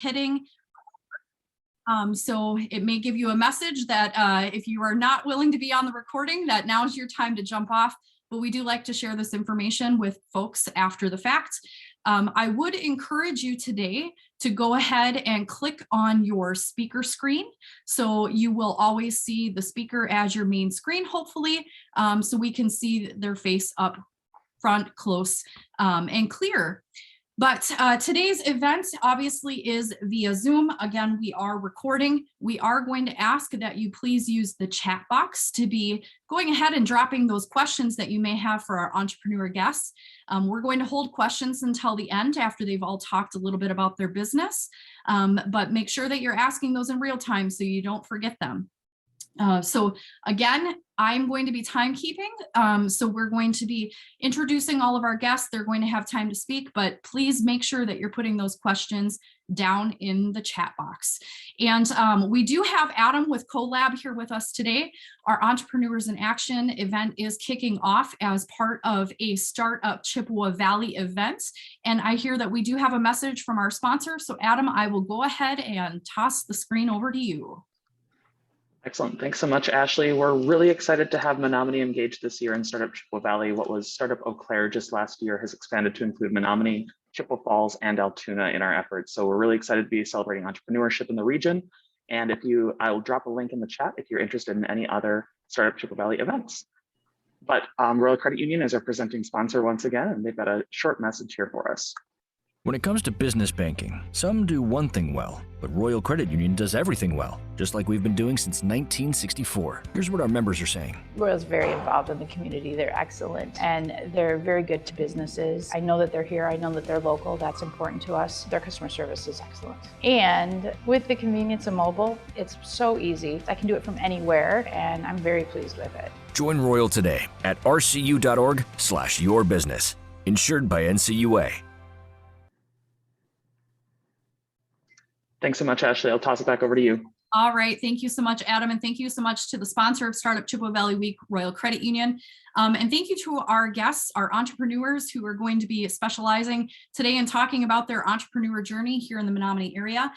hitting. So it may give you a message that if you are not willing to be on the recording, that now's your time to jump off. But we do like to share this information with folks after the fact. I would encourage you today to go ahead and click on your speaker screen. So you will always see the speaker as your main screen, hopefully, so we can see their face up front, close, and clear. But today's event obviously is via Zoom. Again, we are recording. We are going to ask that you please use the chat box to be going ahead and dropping those questions that you may have for our entrepreneur guests. We're going to hold questions until the end after they've all talked a little bit about their business, but make sure that you're asking those in real time so you don't forget them. So again, I'm going to be timekeeping. So we're going to be introducing all of our guests. They're going to have time to speak, but please make sure that you're putting those questions down in the chat box. And we do have Adam with CoLab here with us today. Our Entrepreneurs in Action event is kicking off as part of a Startup Chippewa Valley event. And I hear that we do have a message from our sponsor. So Adam, I will go ahead and toss the screen over to you. Excellent. Thanks so much, Ashley. We're really excited to have Menomonie engaged this year in Startup Chippewa Valley. What was Startup Eau Claire just last year has expanded to include Menomonie, Chippewa Falls, and Altoona in our efforts. So we're really excited to be celebrating entrepreneurship in the region. And I'll drop a link in the chat if you're interested in any other Startup Chippewa Valley events. But Royal Credit Union is our presenting sponsor once again, and they've got a short message here for us. When it comes to business banking, some do one thing well, but Royal Credit Union does everything well, just like we've been doing since 1964. Here's what our members are saying. Royal's very involved in the community. They're excellent, and they're very good to businesses. I know that they're here. I know that they're local. That's important to us. Their customer service is excellent. And with the convenience of mobile, it's so easy. I can do it from anywhere, and I'm very pleased with it. Join Royal today at rcu.org/yourbusiness. Insured by NCUA. Thanks so much, Ashley. I'll toss it back over to you. All right. Thank you so much, Adam. And thank you so much to the sponsor of Startup Chippewa Valley Week, Royal Credit Union. And thank you to our guests, our entrepreneurs who are going to be specializing today in talking about their entrepreneur journey here in the Menomonie area.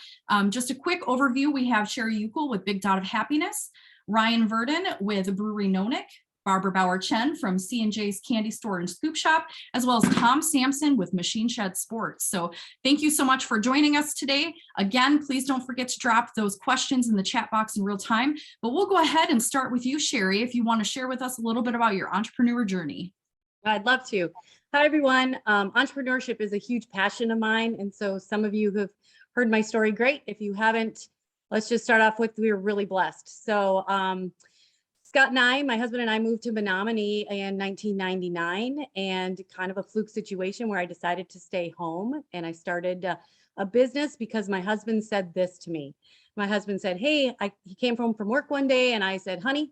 Just a quick overview. We have Sherri Yukel with Big Dot of Happiness, Ryan Verdon with Brewery Nonic, Barbara Bauer-Chen from C&J's Candy Store and Scoop Shop, as well as Tom Sampson with Machine Shed Sports. So thank you so much for joining us today. Again, please don't forget to drop those questions in the chat box in real time, but we'll go ahead and start with you, Sherri, if you want to share with us a little bit about your entrepreneur journey. I'd love to. Hi, everyone. Entrepreneurship is a huge passion of mine. And so some of you who have heard my story, great. If you haven't, let's just start off with, we were really blessed. So Scott and my husband and I moved to Menomonie in 1999, and kind of a fluke situation where I decided to stay home, and I started a business because my husband said this to me. My husband said, hey, he came home from work one day and I said, honey,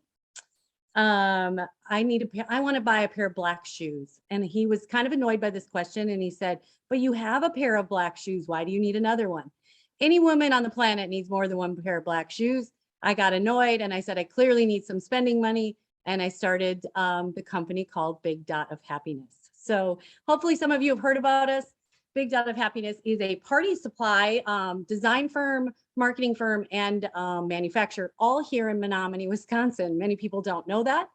I want to buy a pair of black shoes. And he was kind of annoyed by this question. And he said, but you have a pair of black shoes. Why do you need another one? Any woman on the planet needs more than one pair of black shoes. I got annoyed and I said, I clearly need some spending money. And I started the company called Big Dot of Happiness. So hopefully some of you have heard about us. Big Dot of Happiness is a party supply design firm, marketing firm, and manufacturer, all here in Menomonie, Wisconsin. Many people don't know that,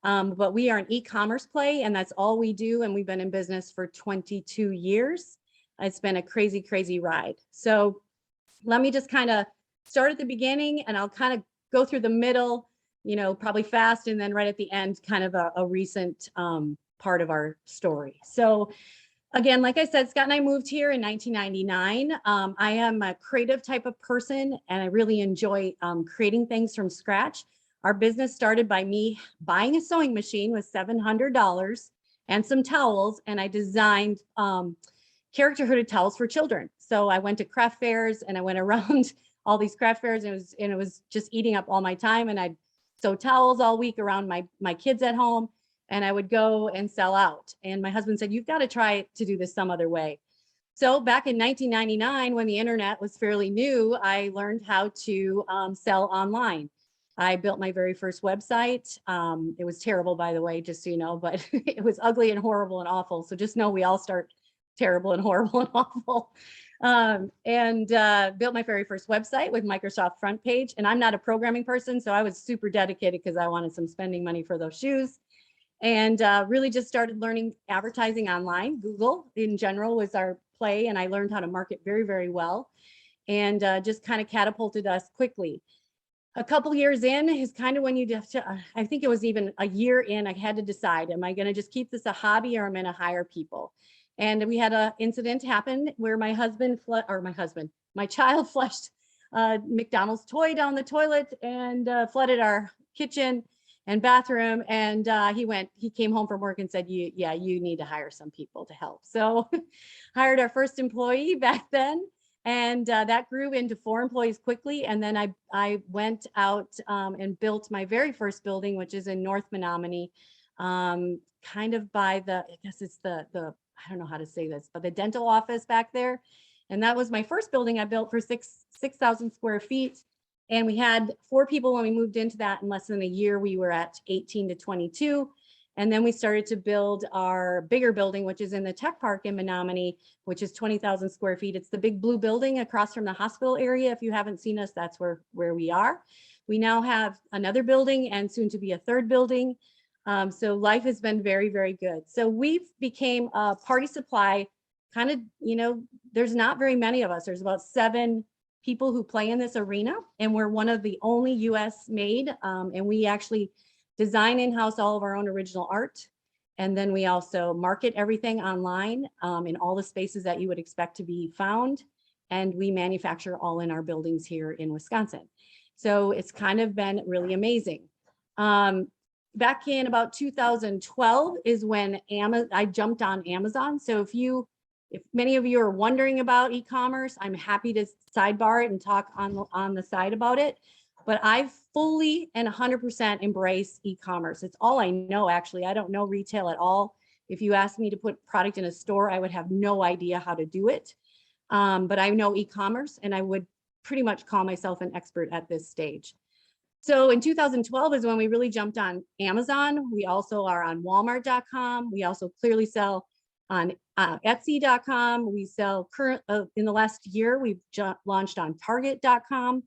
but we are an e-commerce play, and that's all we do. And we've been in business for 22 years. It's been a crazy, crazy ride. So let me just kind of start at the beginning, and I'll kind of go through the middle, probably fast, and then right at the end, kind of a recent part of our story. So again, like I said, Scott and I moved here in 1999. I am a creative type of person, and I really enjoy creating things from scratch. Our business started by me buying a sewing machine with $700 and some towels, and I designed character hooded towels for children. So I went to craft fairs, and I went around all these craft fairs, and it was just eating up all my time. And I'd sew towels all week around my kids at home, and I would go and sell out. And my husband said, you've got to try to do this some other way. So back in 1999, when the internet was fairly new, I learned how to sell online. I built my very first website. It was terrible, by the way, just so you know, but it was ugly and horrible and awful. So just know we all start terrible and horrible and awful. and built my very first website with Microsoft front page. And I'm not a programming person, so I was super dedicated because I wanted some spending money for those shoes. And really just started learning advertising online. Google in general was our play, and I learned how to market very, very well, and just kind of catapulted us quickly. A couple years in is kind of when you have to, I think it was even a year in, I had to decide, am I going to just keep this a hobby or am I going to hire people? And we had an incident happen where my child flushed McDonald's toy down the toilet and flooded our kitchen and bathroom. And he came home from work and said, you need to hire some people to help. So hired our first employee back then. And that grew into 4 employees quickly. And then I went out and built my very first building, which is in North Menomonie, kind of by I guess it's the I don't know how to say this, but the dental office back there. And that was my first building I built for 6,000 square feet. And we had 4 people when we moved into that. In less than a year, we were at 18 to 22. And then we started to build our bigger building, which is in the tech park in Menomonie, which is 20,000 square feet. It's the big blue building across from the hospital area. If you haven't seen us, that's where we are. We now have another building and soon to be a 3rd building. So life has been very, very good. So we've became a party supply kind of, there's not very many of us. There's about 7 people who play in this arena, and we're one of the only US made, and we actually design in-house all of our own original art. And then we also market everything online in all the spaces that you would expect to be found. And we manufacture all in our buildings here in Wisconsin. So it's kind of been really amazing. Back in about 2012 is when I jumped on Amazon. So if many of you are wondering about e-commerce, I'm happy to sidebar it and talk on the side about it. But I fully and 100% embrace e-commerce. It's all I know, actually. I don't know retail at all. If you asked me to put product in a store, I would have no idea how to do it. But I know e-commerce, and I would pretty much call myself an expert at this stage. So in 2012 is when we really jumped on Amazon. We also are on Walmart.com. We also clearly sell on Etsy.com. We sell in the last year, we've launched on Target.com.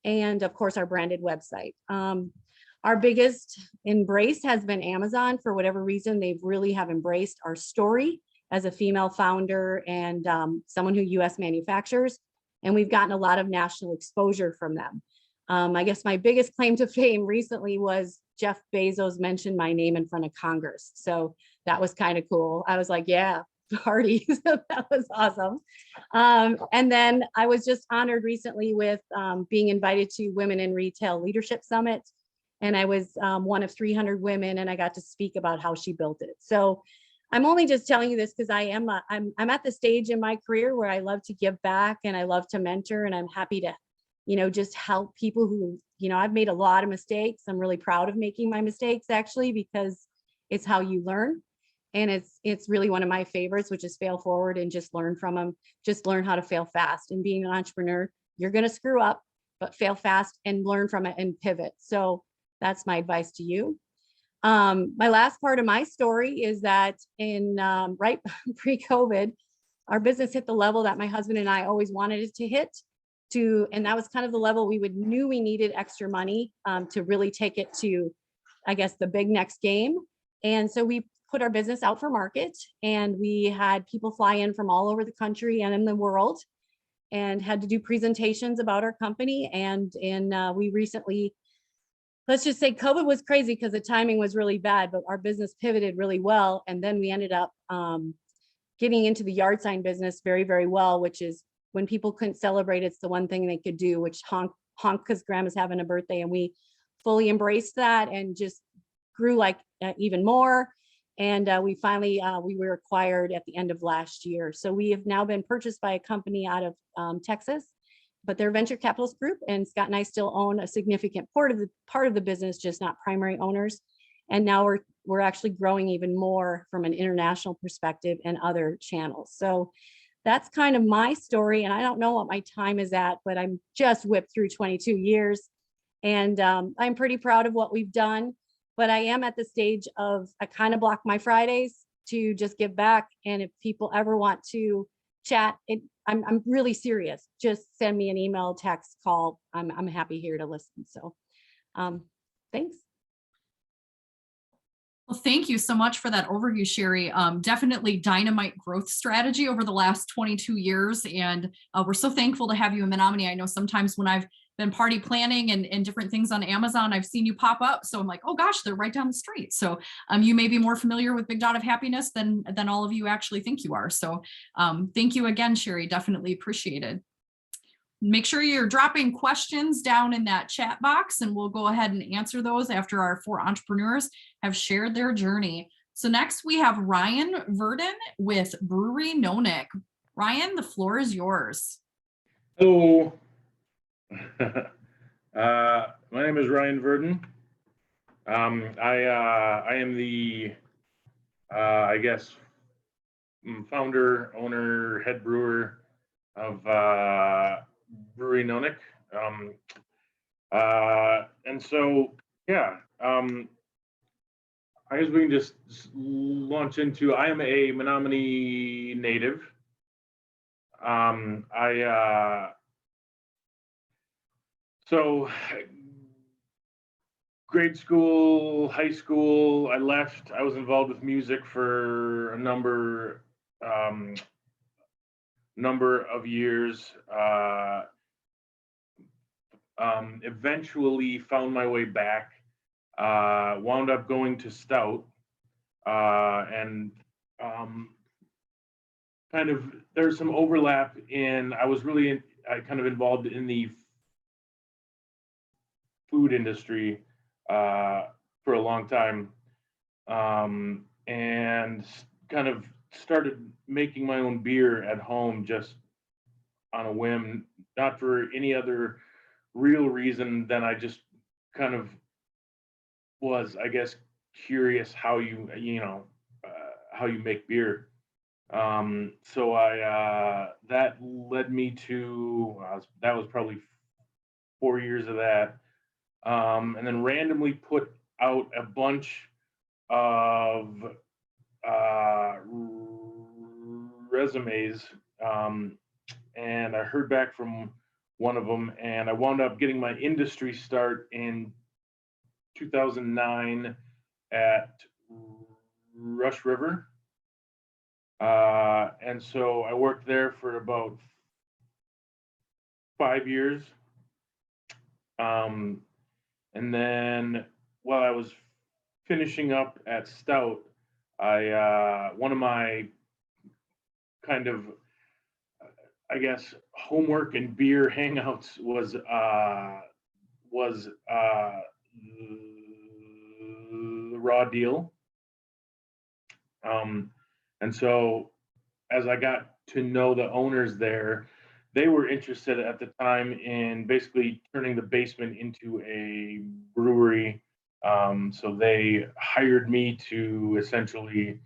And of course, our branded website. Our biggest embrace has been Amazon. For whatever reason, they really have embraced our story as a female founder and someone who US manufactures. And we've gotten a lot of national exposure from them. I guess my biggest claim to fame recently was Jeff Bezos mentioned my name in front of Congress. So that was kind of cool. I was like, yeah, party. That was awesome. And then I was just honored recently with being invited to Women in Retail Leadership Summit. And I was one of 300 women, and I got to speak about how she built it. So I'm only just telling you this because I'm at the stage in my career where I love to give back and I love to mentor, and I'm happy to, just help people who, I've made a lot of mistakes. I'm really proud of making my mistakes, actually, because it's how you learn. And it's really one of my favorites, which is fail forward and just learn from them. Just learn how to fail fast. And being an entrepreneur, you're going to screw up, but fail fast and learn from it and pivot. So that's my advice to you. My last part of my story is that in right pre-COVID, our business hit the level that my husband and I always wanted it to hit. And that was kind of the level we knew we needed extra money to really take it to, I guess, the big next game. And so we put our business out for market, and we had people fly in from all over the country and in the world and had to do presentations about our company. And we recently, let's just say COVID was crazy because the timing was really bad, but our business pivoted really well. And then we ended up getting into the yard sign business very, very well, which is when people couldn't celebrate, it's the one thing they could do, which honk because grandma's having a birthday. And we fully embraced that and just grew like even more. And we finally, we were acquired at the end of last year. So we have now been purchased by a company out of Texas, but they're a venture capitalist group, and Scott and I still own a significant part of the business, just not primary owners. And now we're actually growing even more from an international perspective and other channels. So that's kind of my story. And I don't know what my time is at, but I'm just whipped through 22 years. And I'm pretty proud of what we've done. But I am at the stage of, I kind of block my Fridays to just give back. And if people ever want to chat, I'm really serious. Just send me an email, text, call. I'm happy here to listen. So thanks. Well, thank you so much for that overview, Sherri. Definitely dynamite growth strategy over the last 22 years. And we're so thankful to have you in Menomonie. I know sometimes when I've been party planning and different things on Amazon, I've seen you pop up. So I'm like, oh gosh, they're right down the street. So you may be more familiar with Big Dot of Happiness than all of you actually think you are. So thank you again, Sherri, definitely appreciated. Make sure you're dropping questions down in that chat box and we'll go ahead and answer those after our 4 entrepreneurs have shared their journey. So next we have Ryan Verdon with Brewery Nonic. Ryan, the floor is yours. Hello. My name is Ryan Verdon. I am the, I guess, founder, owner, head brewer of Brewery Nonic. And so, yeah, I guess we can just launch into, I am a Menomonie native. So grade school, high school, I left. I was involved with music for a number of years. Eventually found my way back. Wound up going to Stout, and kind of there's some overlap in. I was really kind of involved in the food industry for a long time, and kind of started making my own beer at home just on a whim, not for any other real reason than I just kind of was, I guess, curious how how you make beer. So that led me to that was probably 4 years of that. And then randomly put out a bunch of resumes, and I heard back from one of them, and I wound up getting my industry start in 2009 at Rush River. And so I worked there for about 5 years. And then while I was finishing up at Stout, one of my kind of, I guess, homework and beer hangouts was the Raw Deal. And so as I got to know the owners there, they were interested at the time in basically turning the basement into a brewery. So they hired me to essentially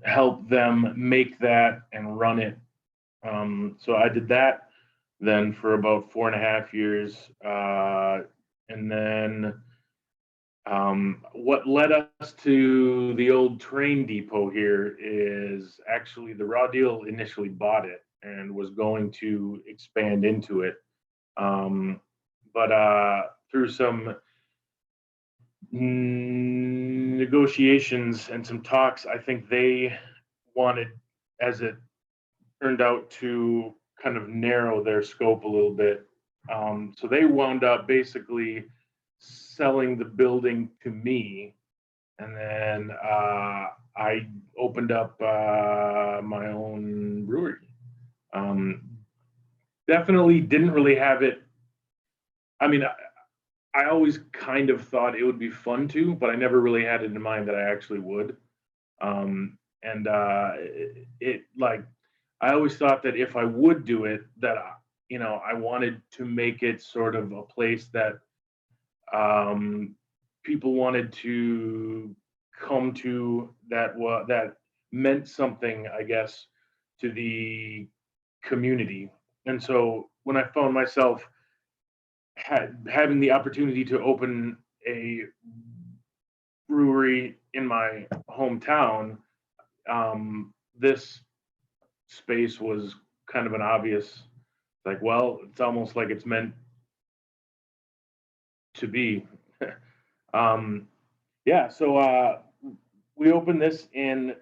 help them make that and run it. So I did that then for about 4.5 years. And then what led us to the old train depot here is actually the Raw Deal initially bought it and was going to expand into it. But through some negotiations and some talks, I think they wanted, as it turned out, to kind of narrow their scope a little bit. So they wound up basically selling the building to me, and then I opened up my own brewery. Definitely didn't really have it. I mean, I always kind of thought it would be fun to, but I never really had it in mind that I actually would. I always thought that if I would do it, that I wanted to make it sort of a place that people wanted to come to, that meant something, I guess, to the community. And so when I found myself having the opportunity to open a brewery in my hometown, this space was kind of an obvious, like, well, it's almost like it's meant to be. Yeah, so we opened this in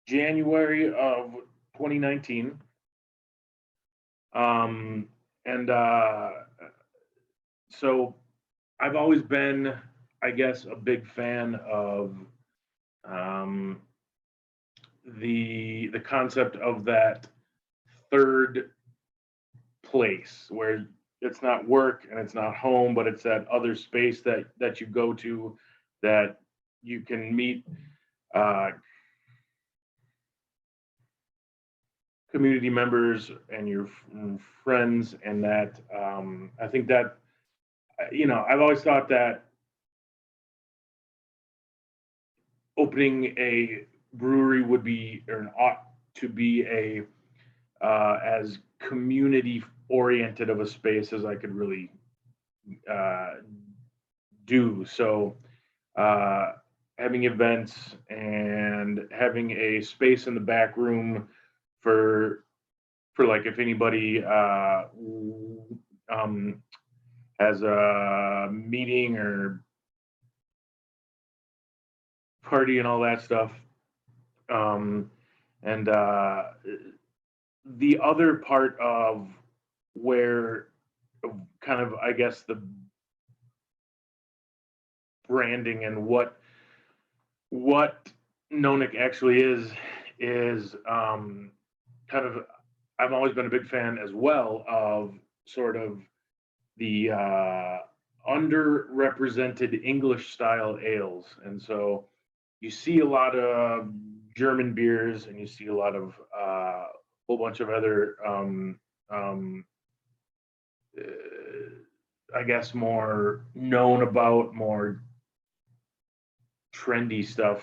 January of 2019. And so I've always been, I guess, a big fan of the concept of that third place where it's not work and it's not home, but it's that other space that you go to, that you can meet community members and your friends, and that I think that, you know, I've always thought that opening a brewery would be, or ought to be, a as community oriented of a space as I could really do. So having events and having a space in the back room for like, if anybody has a meeting or party and all that stuff. And the other part of where kind of, I guess, the branding and what nonic actually is kind of, I've always been a big fan as well of sort of the underrepresented English style ales. And so you see a lot of German beers, and you see a lot of whole bunch of other I guess more known about, more trendy stuff.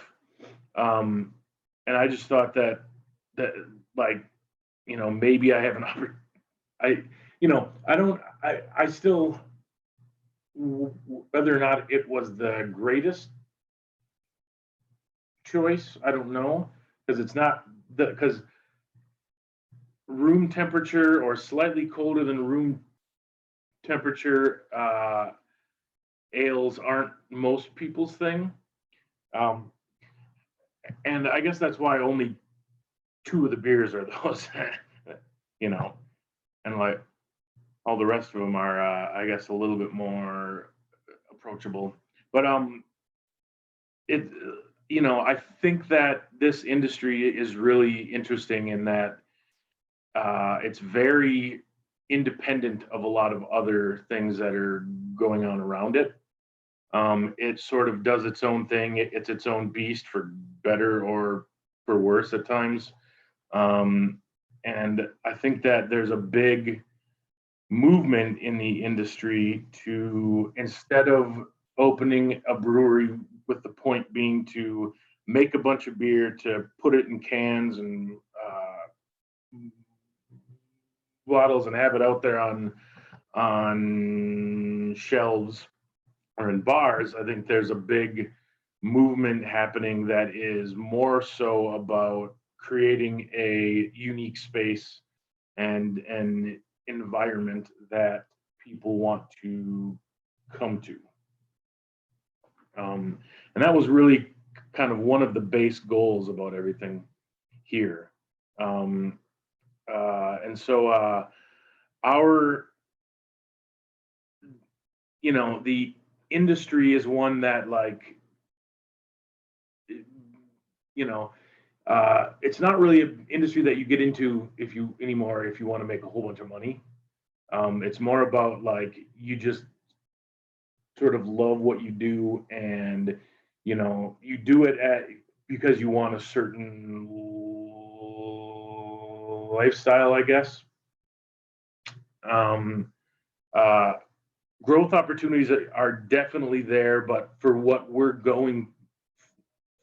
And I just thought that like, you know, maybe I have an opportunity. I still, whether or not it was the greatest choice, I don't know, because it's not because room temperature or slightly colder than room temperature ales aren't most people's thing. And I guess that's why only 2 of the beers are those, you know, and like all the rest of them are, I guess, a little bit more approachable. But it, you know, I think that this industry is really interesting in that it's very independent of a lot of other things that are going on around it. It sort of does its own thing. It's its own beast, for better or for worse at times. And I think that there's a big movement in the industry to, instead of opening a brewery with the point being to make a bunch of beer, to put it in cans and bottles and have it out there on shelves or in bars. I think there's a big movement happening that is more so about creating a unique space and an environment that people want to come to. And that was really kind of one of the base goals about everything here. And so our, you know, the industry is one that, like, you know, it's not really an industry that you get into if you want to make a whole bunch of money. It's more about, like, you just sort of love what you do, and, you know, you do it because you want a certain lifestyle, I guess. Growth opportunities are definitely there, but for what we're going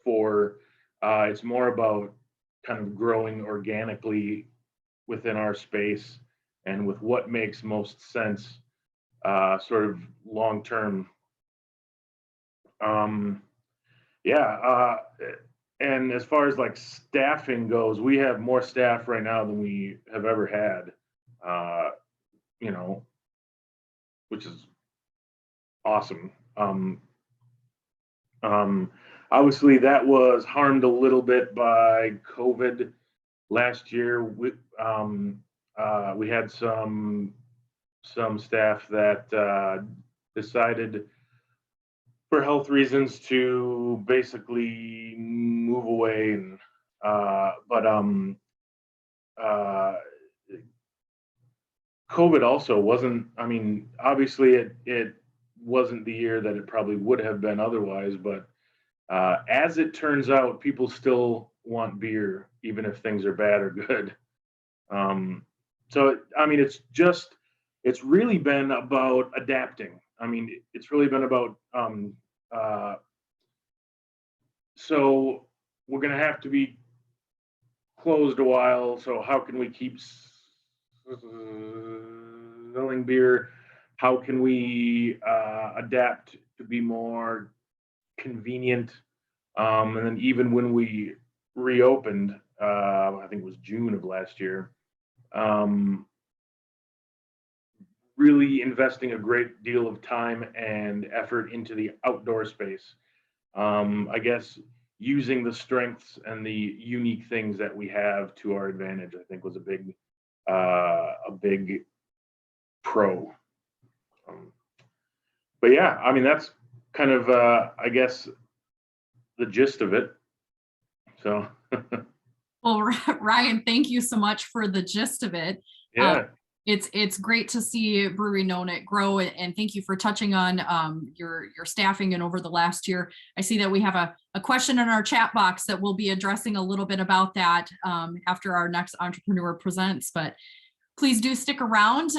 for, it's more about kind of growing organically within our space and with what makes most sense, sort of long term. Yeah, and as far as like staffing goes, we have more staff right now than we have ever had, you know, which is awesome. Obviously that was harmed a little bit by COVID last year. We had some staff that decided for health reasons to basically move away, and COVID also wasn't, I mean, obviously it wasn't the year that it probably would have been otherwise, but as it turns out, people still want beer, even if things are bad or good. So, I mean, it's really been about adapting. I mean, it's really been about, so we're going to have to be closed a while. So how can we keep selling beer? How can we adapt to be more convenient? And then even when we reopened, I think it was June of last year, really investing a great deal of time and effort into the outdoor space. I guess using the strengths and the unique things that we have to our advantage, I think was a big pro. But yeah, I mean, that's kind of, I guess, the gist of it. So. Well, Ryan, thank you so much for the gist of it. Yeah. It's great to see Brewery nonic grow, and thank you for touching on your staffing and over the last year. I see that we have a question in our chat box that we'll be addressing a little bit about that after our next entrepreneur presents, but please do stick around.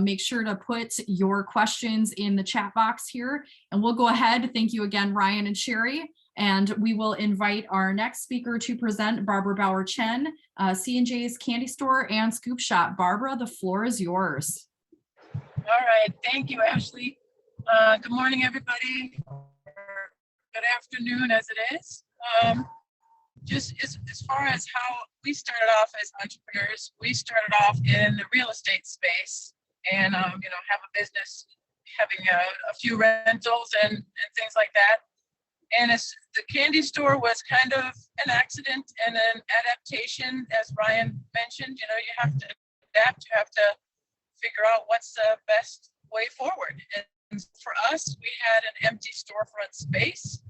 Make sure to put your questions in the chat box here, and we'll go ahead. Thank you again, Ryan and Sherri. And we will invite our next speaker to present, Barbara Bauer-Chen, C&J's Candy Store and Scoop Shop. Barbara, the floor is yours. All right, thank you, Ashley. Good morning, everybody. Good afternoon, as it is. Just as far as how we started off as entrepreneurs, we started off in the real estate space, and have a business, having a few rentals and things like that. And the candy store was kind of an accident and an adaptation, as Ryan mentioned. You have to adapt. You have to figure out what's the best way forward. And for us, we had an empty storefront space,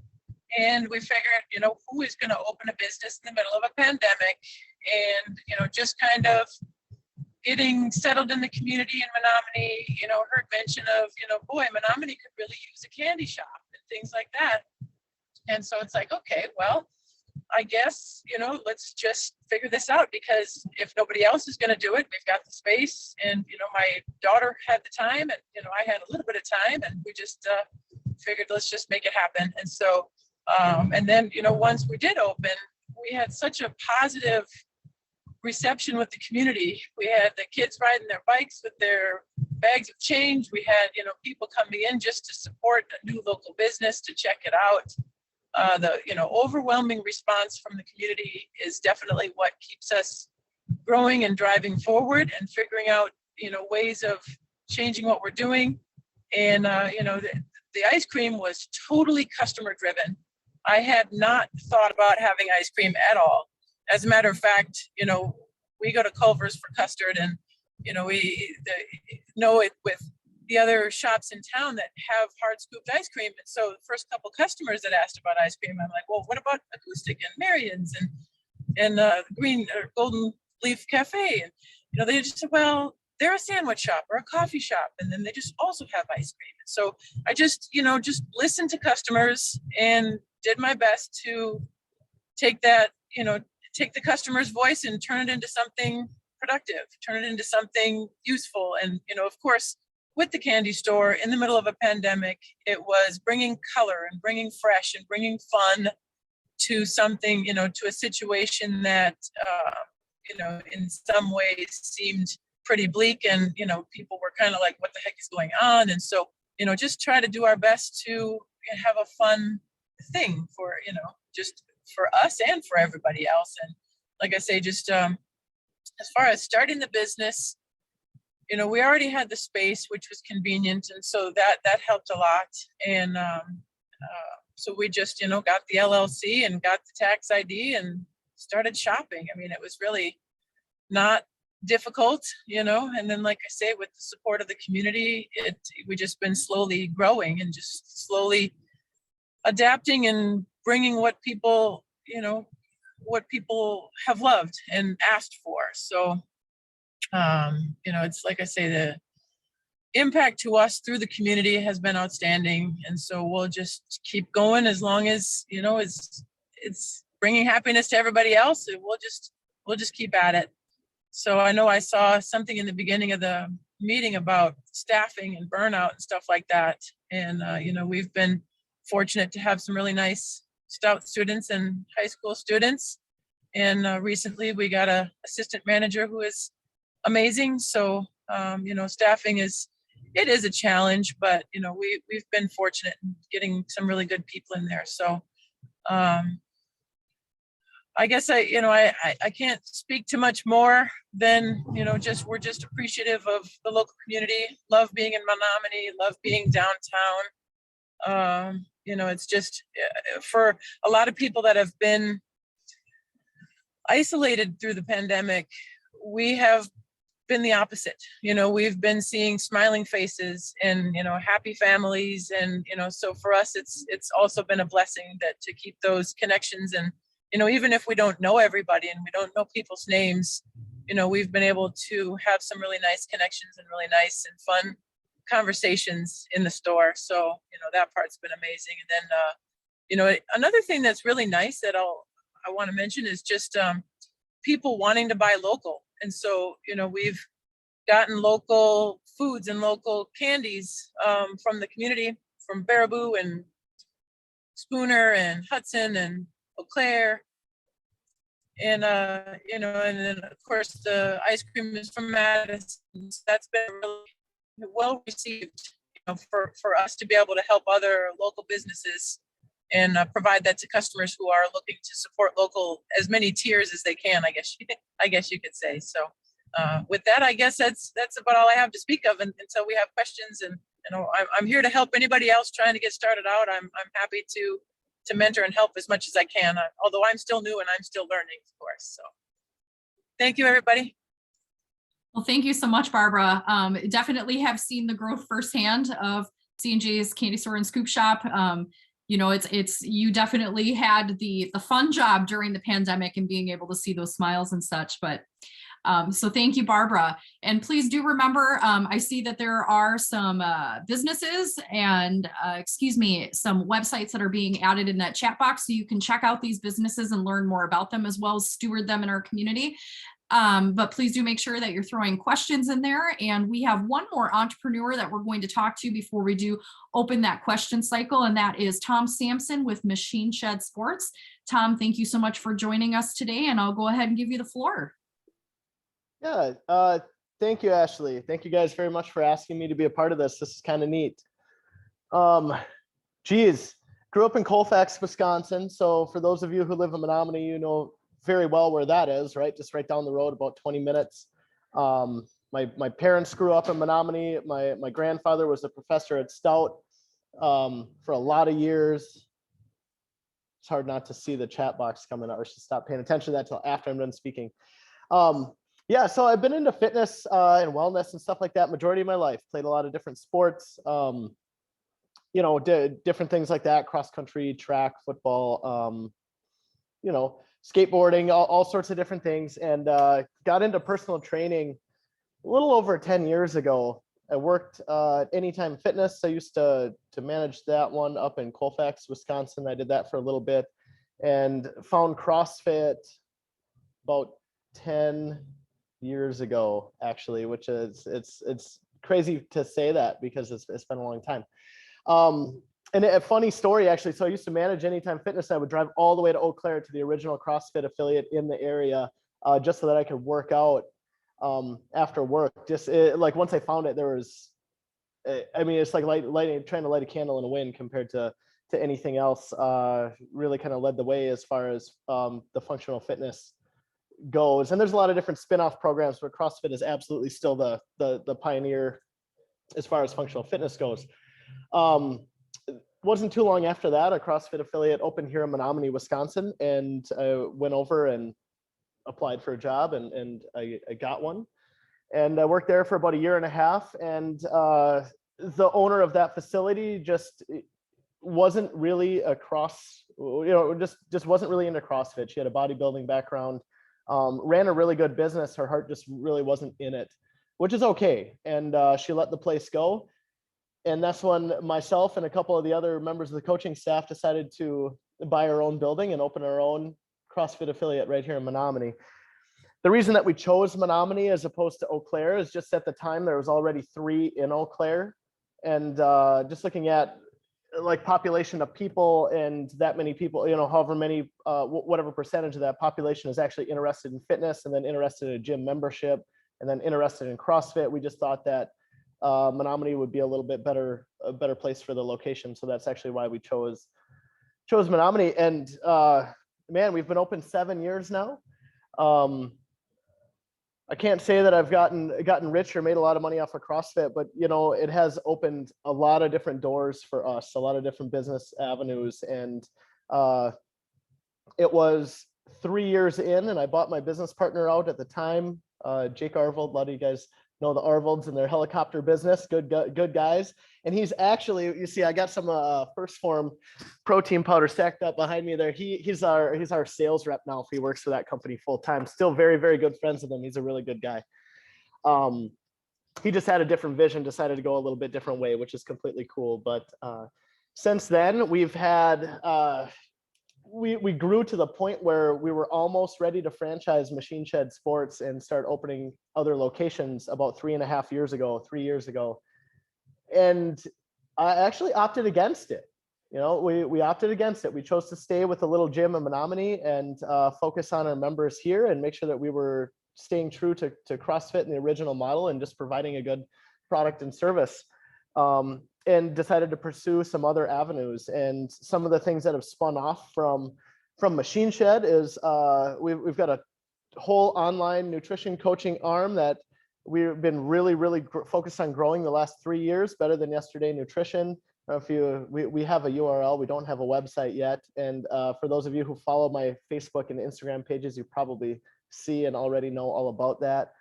and we figured, who is going to open a business in the middle of a pandemic? And just kind of getting settled in the community in Menomonie. Heard mention of, boy, Menomonie could really use a candy shop and things like that. And so it's like, okay, well, I guess, let's just figure this out, because if nobody else is going to do it, we've got the space, and, my daughter had the time, and, I had a little bit of time, and we just figured, let's just make it happen. And so, and then, once we did open, we had such a positive reception with the community. We had the kids riding their bikes with their bags of change. We had, people coming in just to support a new local business, to check it out. The overwhelming response from the community is definitely what keeps us growing and driving forward and figuring out ways of changing what we're doing. And the ice cream was totally customer driven. I had not thought about having ice cream at all. As a matter of fact, we go to Culver's for custard, and we know it with the other shops in town that have hard scooped ice cream. And so the first couple customers that asked about ice cream, I'm like, well, what about Acoustic and Marion's and Green or Golden Leaf Cafe? And they just said, well, they're a sandwich shop or a coffee shop, and then they just also have ice cream. And so I just just listened to customers and did my best to take that, take the customer's voice and turn it into something productive, turn it into something useful. And of course, with the candy store in the middle of a pandemic, it was bringing color and bringing fresh and bringing fun to something, to a situation that, in some ways seemed pretty bleak, and, people were kind of like, what the heck is going on? And so, just try to do our best to have a fun thing for, just for us and for everybody else. And like I say, just as far as starting the business, we already had the space, which was convenient, and so that helped a lot. And so we just got the LLC and got the tax ID and started shopping. I mean, it was really not difficult, and then like I say, with the support of the community, we just been slowly growing and just slowly adapting and bringing what people have loved and asked for. So it's like I say, the impact to us through the community has been outstanding, and so we'll just keep going as long as it's bringing happiness to everybody else. And we'll just keep at it. So I know I saw something in the beginning of the meeting about staffing and burnout and stuff like that. And, we've been fortunate to have some really nice stout students and high school students. And recently we got an assistant manager who is amazing. So, staffing is a challenge, but, we've been fortunate in getting some really good people in there. So, I guess I can't speak too much more than, we're just appreciative of the local community, love being in Menomonie, love being downtown. It's just for a lot of people that have been isolated through the pandemic, we have been the opposite. We've been seeing smiling faces and, happy families. And, so for us, it's also been a blessing to keep those connections. And, even if we don't know everybody and we don't know people's names, we've been able to have some really nice connections and really nice and fun conversations in the store. So, that part's been amazing. And then, another thing that's really nice that I want to mention is just people wanting to buy local. And so, we've gotten local foods and local candies from the community, from Baraboo and Spooner and Hudson and Eau Claire. And, and then of course the ice cream is from Madison. That's been really well received, for us to be able to help other local businesses and provide that to customers who are looking to support local as many tiers as they can, I guess you could say. So with that, I guess that's about all I have to speak of until we have questions. And I'm here to help anybody else trying to get started out. I'm happy to mentor and help as much as I can, although I'm still new and I'm still learning, of course. So thank you, everybody. Well, thank you so much, Barbara. Definitely have seen the growth firsthand of C&J's Candy Store and Scoop Shop. It's you definitely had the fun job during the pandemic and being able to see those smiles and such. But so thank you, Barbara. And please do remember, I see that there are some businesses and some websites that are being added in that chat box. So you can check out these businesses and learn more about them as well as steward them in our community. But please do make sure that you're throwing questions in there. And we have one more entrepreneur that we're going to talk to before we do open that question cycle. And that is Tom Sampson with Machine Shed Sports. Tom, thank you so much for joining us today. And I'll go ahead and give you the floor. Yeah, thank you, Ashley. Thank you guys very much for asking me to be a part of this. This is kind of neat. Grew up in Colfax, Wisconsin. So for those of you who live in Menomonie, you know very well where that is, right? Just right down the road, about 20 minutes. My parents grew up in Menomonie. My grandfather was a professor at Stout for a lot of years. It's hard not to see the chat box coming up. I should stop paying attention to that until after I'm done speaking. Yeah, so I've been into fitness and wellness and stuff like that majority of my life. Played a lot of different sports, did different things like that, cross country, track, football, skateboarding, all sorts of different things, and got into personal training a little over 10 years ago. I worked at Anytime Fitness. I used to manage that one up in Colfax, Wisconsin. I did that for a little bit and found CrossFit about 10 years ago, actually, which is it's crazy to say that because it's been a long time. And a funny story, actually. So I used to manage Anytime Fitness. I would drive all the way to Eau Claire to the original CrossFit affiliate in the area, just so that I could work out after work. Like once I found it, there was, it's like trying to light a candle in the wind compared to to anything else, really kind of led the way as far as the functional fitness goes. And there's a lot of different spin-off programs, but CrossFit is absolutely still the pioneer as far as functional fitness goes. Wasn't too long after that, a CrossFit affiliate opened here in Menomonie, Wisconsin, and I went over and applied for a job, and I got one. And I worked there for about a year and a half. And the owner of that facility just wasn't really just wasn't really into CrossFit. She had a bodybuilding background, ran a really good business. Her heart just really wasn't in it, which is okay. And she let the place go. And that's when myself and a couple of the other members of the coaching staff decided to buy our own building and open our own CrossFit affiliate right here in Menomonie. The reason that we chose Menomonie as opposed to Eau Claire is just at the time there was already 3 in Eau Claire. And just looking at like population of people, and that many people, however many, whatever percentage of that population is actually interested in fitness, and then interested in a gym membership, and then interested in CrossFit, we just thought that Menomonie would be a little bit better place for the location. So that's actually why we chose Menomonie. And man, we've been open 7 years now. I can't say that I've gotten rich or made a lot of money off of CrossFit, but it has opened a lot of different doors for us, a lot of different business avenues. And it was 3 years in, and I bought my business partner out at the time, Jake Arvold. A lot of you guys know the Arvolds and their helicopter business, good guys. And he's actually, you see, I got some First Form protein powder stacked up behind me there. He's our sales rep now. If he works for that company full time, still very, very good friends with him. He's a really good guy. He just had a different vision, decided to go a little bit different way, which is completely cool. But since then, we've had we grew to the point where we were almost ready to franchise Machine Shed Sports and start opening other locations about 3 years ago. And I actually opted against it. We opted against it. We chose to stay with the little gym in Menomonie and focus on our members here and make sure that we were staying true to CrossFit and the original model and just providing a good product and service. And decided to pursue some other avenues. And some of the things that have spun off from Machine Shed is we've got a whole online nutrition coaching arm that we've been really focused on growing the last 3 years. Better Than Yesterday Nutrition. We have a URL, we don't have a website yet. And for those of you who follow my Facebook and Instagram pages, you probably see and already know all about that.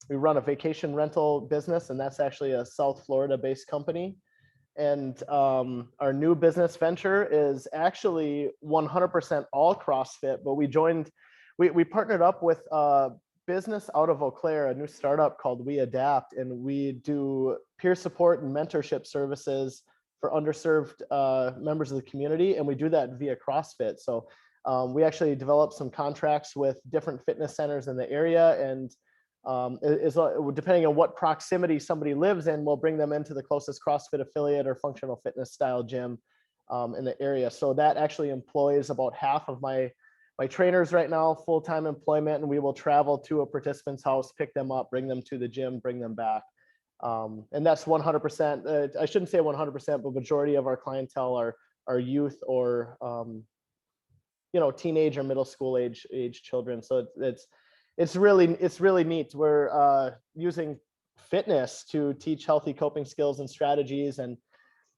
We run a vacation rental business, and that's actually a South Florida-based company. And our new business venture is actually 100% all CrossFit, but we partnered up with a business out of Eau Claire, a new startup called We Adapt, and we do peer support and mentorship services for underserved members of the community, and we do that via CrossFit. So we actually developed some contracts with different fitness centers in the area, and depending on what proximity somebody lives in, we'll bring them into the closest CrossFit affiliate or functional fitness style gym in the area. So that actually employs about half of my trainers right now, full-time employment, and we will travel to a participant's house, pick them up, bring them to the gym, bring them back. And that's 100%, I shouldn't say 100%, but majority of our clientele are youth or teenage or middle school age children. So it's really neat. We're using fitness to teach healthy coping skills and strategies. And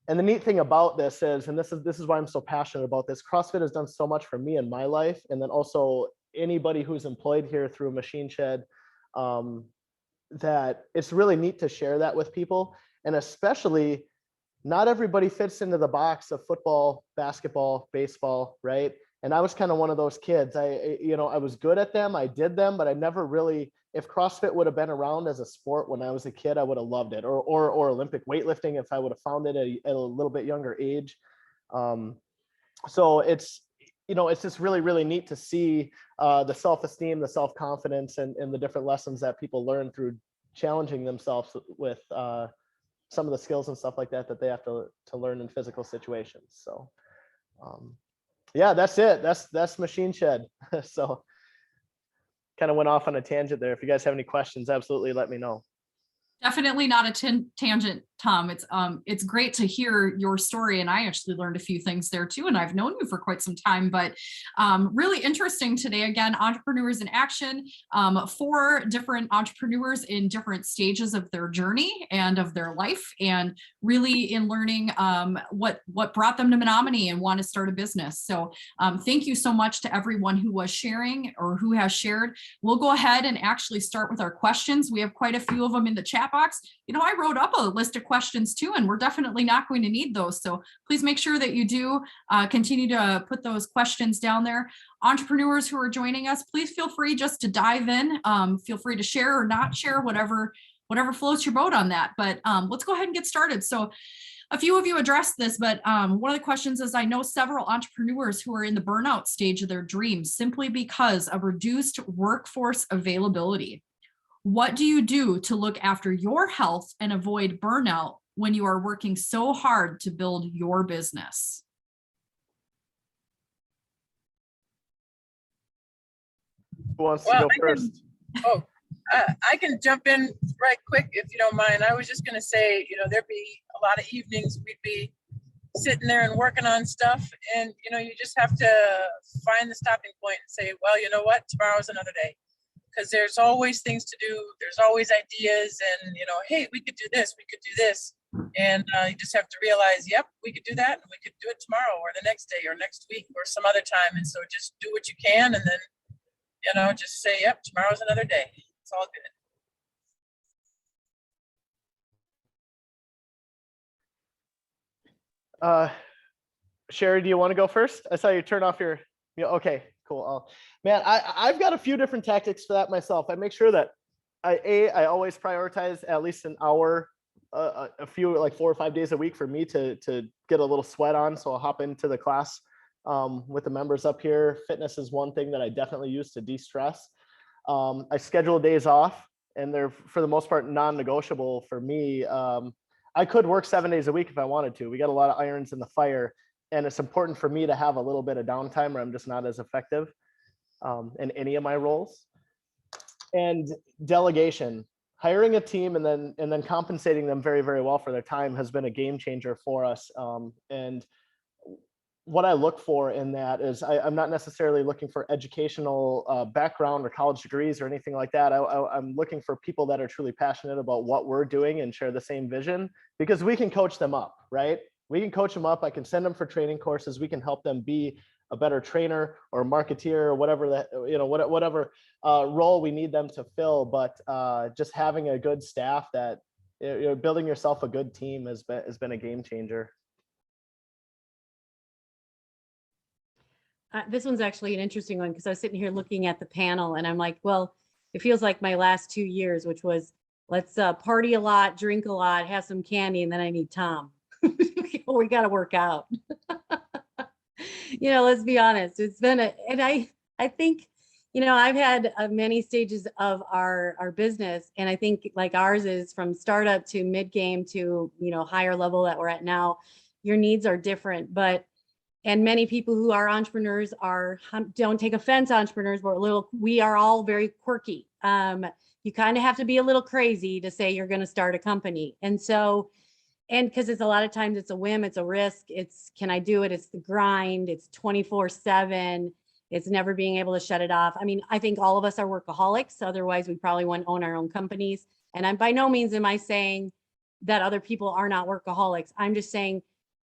the neat thing about this is, and this is why I'm so passionate about this, CrossFit has done so much for me in my life. And then also anybody who's employed here through Machine Shed, that it's really neat to share that with people. And especially not everybody fits into the box of football, basketball, baseball, right? And I was kind of one of those kids. I was good at them. I did them, but I never really, if CrossFit would have been around as a sport when I was a kid, I would have loved it. Or Olympic weightlifting if I would have found it at a little bit younger age. So it's just really, really neat to see the self-esteem, the self-confidence, and the different lessons that people learn through challenging themselves with some of the skills and stuff like that they have to learn in physical situations. So yeah, that's it. That's Machine Shed. So kind of went off on a tangent there. If you guys have any questions, absolutely let me know. Definitely not a tangent, Tom. It's great to hear your story, and I actually learned a few things there too. And I've known you for quite some time, but really interesting today. Again, Entrepreneurs in Action, 4 different entrepreneurs in different stages of their journey and of their life, and really in learning what brought them to Menomonie and want to start a business. So thank you so much to everyone who was sharing or who has shared. We'll go ahead and actually start with our questions. We have quite a few of them in the chat box. You know, I wrote up a list of questions too, and we're definitely not going to need those. So please make sure that you do continue to put those questions down there. Entrepreneurs who are joining us, please feel free just to dive in. Feel free to share or not share, whatever floats your boat on that. But let's go ahead and get started. So a few of you addressed this, but one of the questions is, I know several entrepreneurs who are in the burnout stage of their dreams simply because of reduced workforce availability. What do you do to look after your health and avoid burnout when you are working so hard to build your business? Who wants to go first? I can jump in right quick if you don't mind. I was just going to say, there'd be a lot of evenings we'd be sitting there and working on stuff, and you just have to find the stopping point and say, well, you know what, tomorrow's another day. Because there's always things to do. There's always ideas, and hey, we could do this, we could do this, and you just have to realize, yep, we could do that, and we could do it tomorrow, or the next day, or next week, or some other time. And so just do what you can, and then just say, yep, tomorrow's another day. It's all good. Sherri, do you want to go first? I saw you turn off your. Okay, cool. Man, I've got a few different tactics for that myself. I make sure that I always prioritize at least an hour, a few, like 4 or 5 days a week for me to get a little sweat on. So I'll hop into the class with the members up here. Fitness is one thing that I definitely use to de-stress. I schedule days off, and they're for the most part non-negotiable for me. I could work 7 days a week if I wanted to. We got a lot of irons in the fire, and it's important for me to have a little bit of downtime where I'm just not as effective in any of my roles. And delegation, hiring a team and then compensating them very, very well for their time has been a game changer for us. And what I look for in that is I'm not necessarily looking for educational background or college degrees or anything like that. I'm looking for people that are truly passionate about what we're doing and share the same vision, because we can coach them up, right? We can coach them up. I can send them for training courses. We can help them be a better trainer or marketeer or whatever that, whatever role we need them to fill. But just having a good staff that, building yourself a good team has been a game changer. This one's actually an interesting one, because I was sitting here looking at the panel and I'm like, well, it feels like my last 2 years, which was let's party a lot, drink a lot, have some candy, and then I need Tom. We got to work out. Let's be honest. It's been and I think, I've had many stages of our business, and I think like ours is from startup to mid game to, higher level that we're at now. Your needs are different, and many people who are entrepreneurs don't take offense, entrepreneurs, we are all very quirky. You kind of have to be a little crazy to say you're going to start a company. And so, because it's a lot of times it's a whim, it's a risk, can I do it? It's the grind, it's 24/7, it's never being able to shut it off. I mean, I think all of us are workaholics. Otherwise we probably wouldn't own our own companies. And I'm by no means am I saying that other people are not workaholics. I'm just saying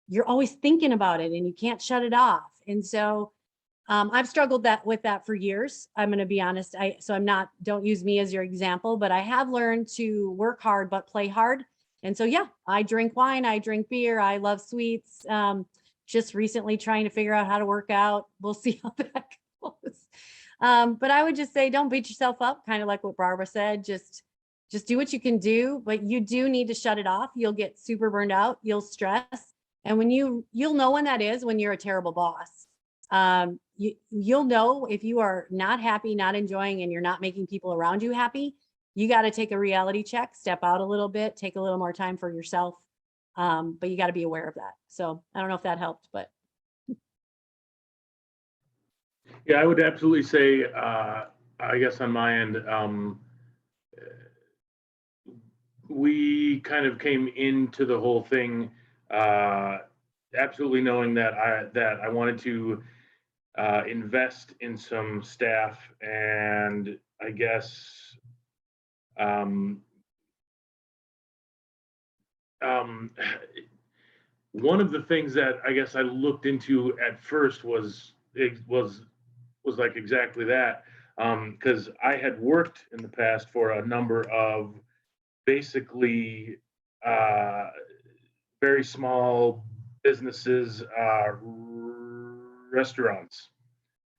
you're always thinking about it and you can't shut it off. And so I've struggled with that for years. I'm going to be honest. Don't use me as your example, but I have learned to work hard, but play hard. And so, yeah, I drink wine, I drink beer, I love sweets. Just recently trying to figure out how to work out. We'll see how that goes. But I would just say, don't beat yourself up, kind of like what Barbara said. Just do what you can do, but you do need to shut it off. You'll get super burned out, you'll stress. And when you'll know when that is, when you're a terrible boss. You'll know if you are not happy, not enjoying, and you're not making people around you happy. You got to take a reality check, step out a little bit, take a little more time for yourself. But you got to be aware of that. So I don't know if that helped, but. Yeah, I would absolutely say, I guess on my end, we kind of came into the whole thing absolutely knowing that I wanted to invest in some staff, and I guess one of the things that I guess I looked into at first was like exactly that, because I had worked in the past for a number of basically very small businesses, restaurants.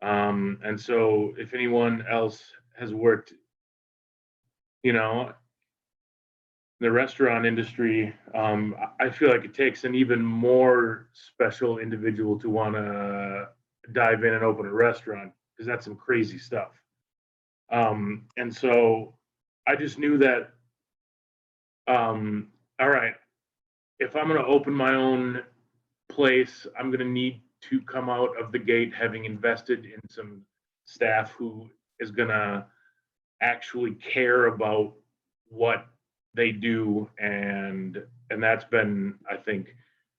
And so if anyone else has worked, the restaurant industry, I feel like it takes an even more special individual to want to dive in and open a restaurant, because that's some crazy stuff. And so I just knew that, all right, if I'm going to open my own place, I'm going to need to come out of the gate having invested in some staff who is going to actually care about what they do, and that's been, I think,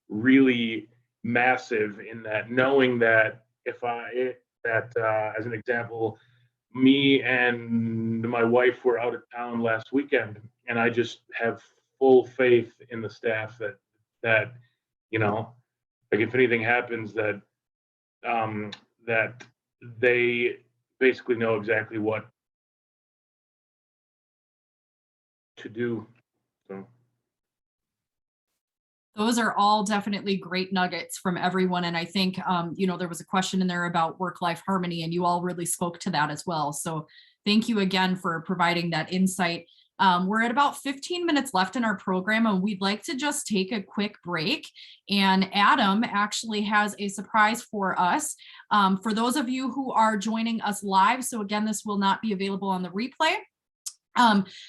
really massive, in that knowing that as an example, me and my wife were out of town last weekend, and I just have full faith in the staff that like if anything happens, that that they basically know exactly what to do. So those are all definitely great nuggets from everyone. And I think, there was a question in there about work-life harmony, and you all really spoke to that as well. So thank you again for providing that insight. We're at about 15 minutes left in our program, and we'd like to just take a quick break. And Adam actually has a surprise for us. For those of you who are joining us live, so again, this will not be available on the replay.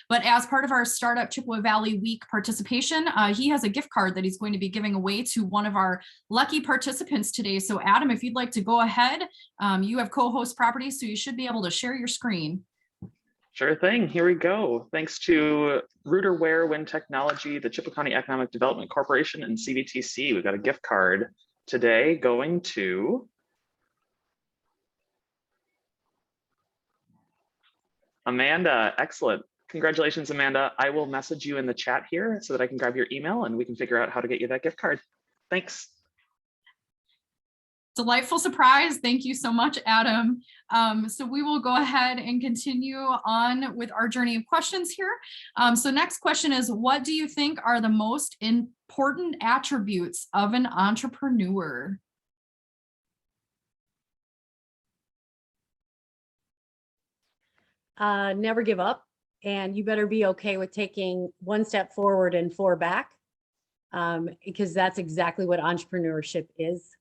But as part of our Startup Chippewa Valley Week participation, he has a gift card that he's going to be giving away to one of our lucky participants today. So Adam, if you'd like to go ahead, you have co-host properties, so you should be able to share your screen. Sure thing. Here we go. Thanks to Routerware, Wind Technology, the Chippewa County Economic Development Corporation, and CVTC, we've got a gift card today going to Amanda. Excellent. Congratulations, Amanda. I will message you in the chat here so that I can grab your email and we can figure out how to get you that gift card. Thanks. Delightful surprise. Thank you so much, Adam. So we will go ahead and continue on with our journey of questions here. So next question is, what do you think are the most important attributes of an entrepreneur? Never give up, and you better be okay with taking one step forward and four back, because that's exactly what entrepreneurship is.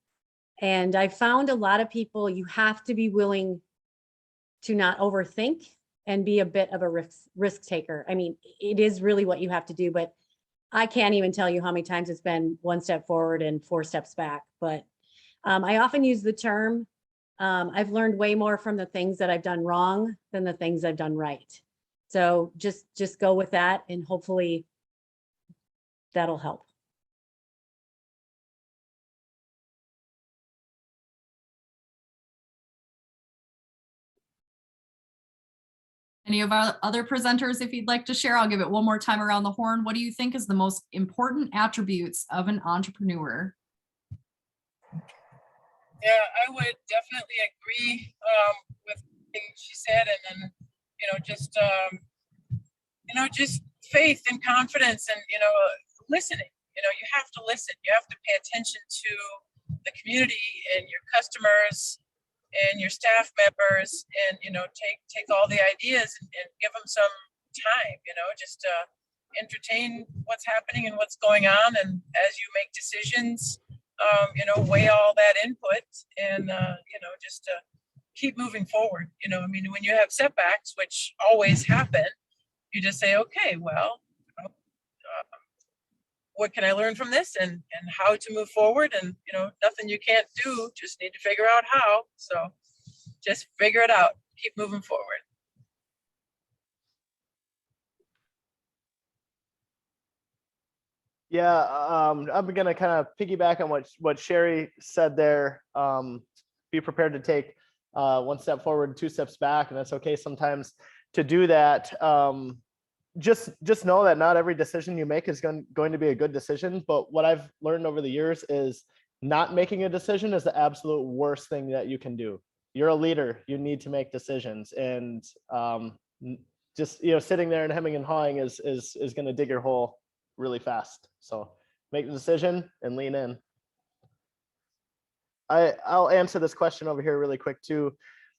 And I found a lot of people, you have to be willing to not overthink and be a bit of a risk taker. I mean, it is really what you have to do, but I can't even tell you how many times it's been one step forward and four steps back. But I often use the term, I've learned way more from the things that I've done wrong than the things I've done right. So just go with that, and hopefully that'll help. Any of our other presenters, if you'd like to share, I'll give it one more time around the horn. What do you think is the most important attributes of an entrepreneur? Yeah, I would definitely agree with what she said, and then just faith and confidence, and listening. You have to listen. You have to pay attention to the community and your customers and your staff members, and take all the ideas and give them some time. Just entertain what's happening and what's going on, and as you make decisions, weigh all that input, and just keep moving forward. When you have setbacks, which always happen, you just say, okay, well, what can I learn from this, and how to move forward, and nothing you can't do, just need to figure out how. So just figure it out, keep moving forward. Yeah, I'm gonna kind of piggyback on what Sherri said there. Be prepared to take one step forward, two steps back, and that's okay sometimes to do that. Just know that not every decision you make is going to be a good decision. But what I've learned over the years is not making a decision is the absolute worst thing that you can do. You're a leader. You need to make decisions, and just sitting there and hemming and hawing is going to dig your hole really fast. So make the decision and lean in. I'll answer this question over here really quick too.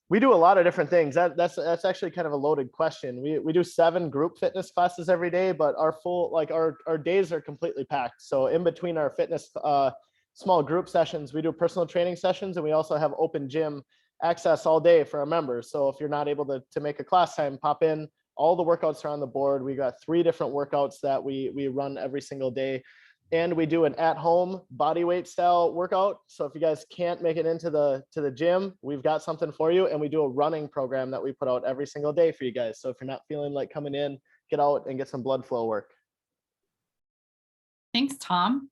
We do a lot of different things. That's actually kind of a loaded question. We do 7 group fitness classes every day, but our days are completely packed. So in between our fitness small group sessions, we do personal training sessions, and we also have open gym access all day for our members. So if you're not able to make a class time, pop in. All the workouts are on the board. We got 3 different workouts that we run every single day. And we do an at-home body weight style workout. So if you guys can't make it into the gym, we've got something for you. And we do a running program that we put out every single day for you guys. So if you're not feeling like coming in, get out and get some blood flow work. Thanks, Tom.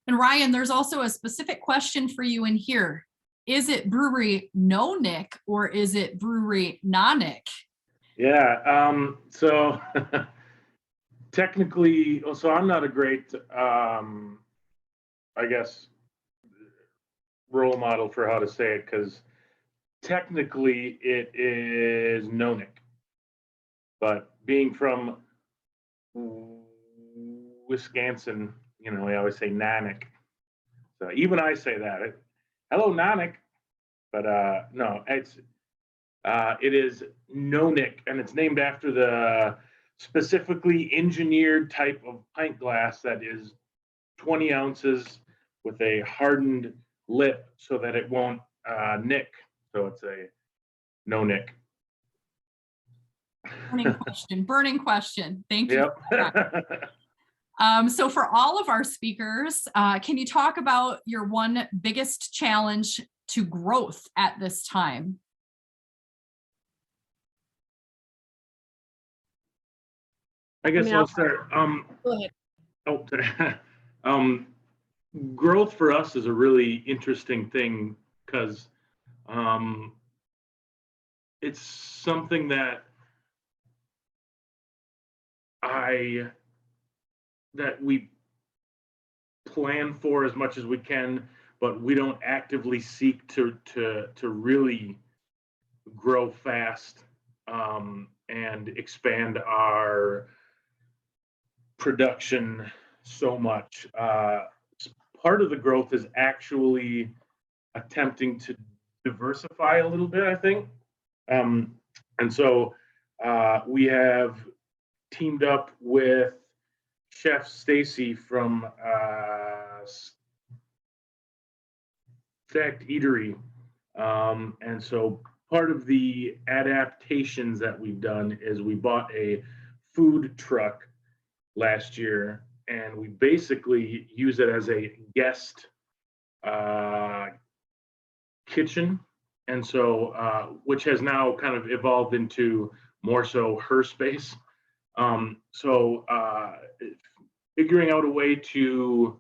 And Ryan, there's also a specific question for you in here. Is it Brewery nonic or is it Brewery nonic? Yeah, so technically, so I'm not a great, I guess, role model for how to say it, because technically it is nonic. But being from Wisconsin, we always say nonic. So even I say that. Hello, nonic. But no, it is nonic, and it's named after the specifically engineered type of pint glass that is 20 ounces with a hardened lip so that it won't nick. So it's a no-nick. Burning question. Thank you. Yep. So for all of our speakers, can you talk about your one biggest challenge to growth at this time? I guess I'll start. Go ahead. Growth for us is a really interesting thing because it's something that we plan for as much as we can, but we don't actively seek to really grow fast and expand our production so much. Part of the growth is actually attempting to diversify a little bit, I think. And so we have teamed up with Chef Stacy from Stacked Eatery. And so part of the adaptations that we've done is we bought a food truck last year, and we basically use it as a guest kitchen. And so, which has now kind of evolved into more so her space. So figuring out a way to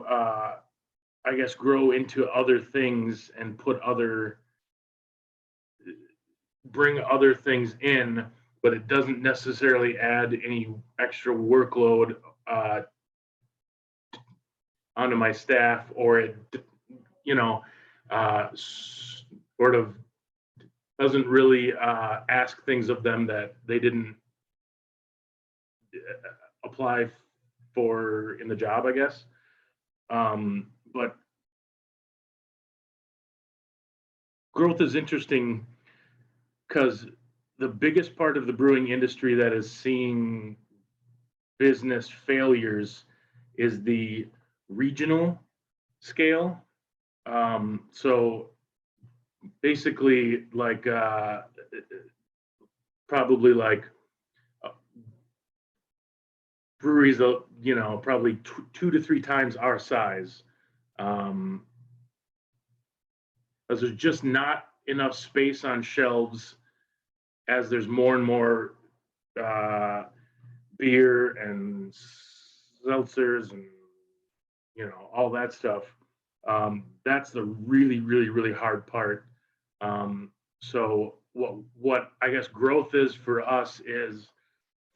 I guess grow into other things and bring other things in, but it doesn't necessarily add any extra workload onto my staff, or it sort of doesn't really ask things of them that they didn't apply for in the job, I guess. But growth is interesting because the biggest part of the brewing industry that is seeing business failures is the regional scale. So basically like probably like breweries, probably 2 to 3 times our size. Because there's just not enough space on shelves as there's more and more beer and seltzers and, you know, all that stuff. That's the really, really, really hard part. So what I guess growth is for us is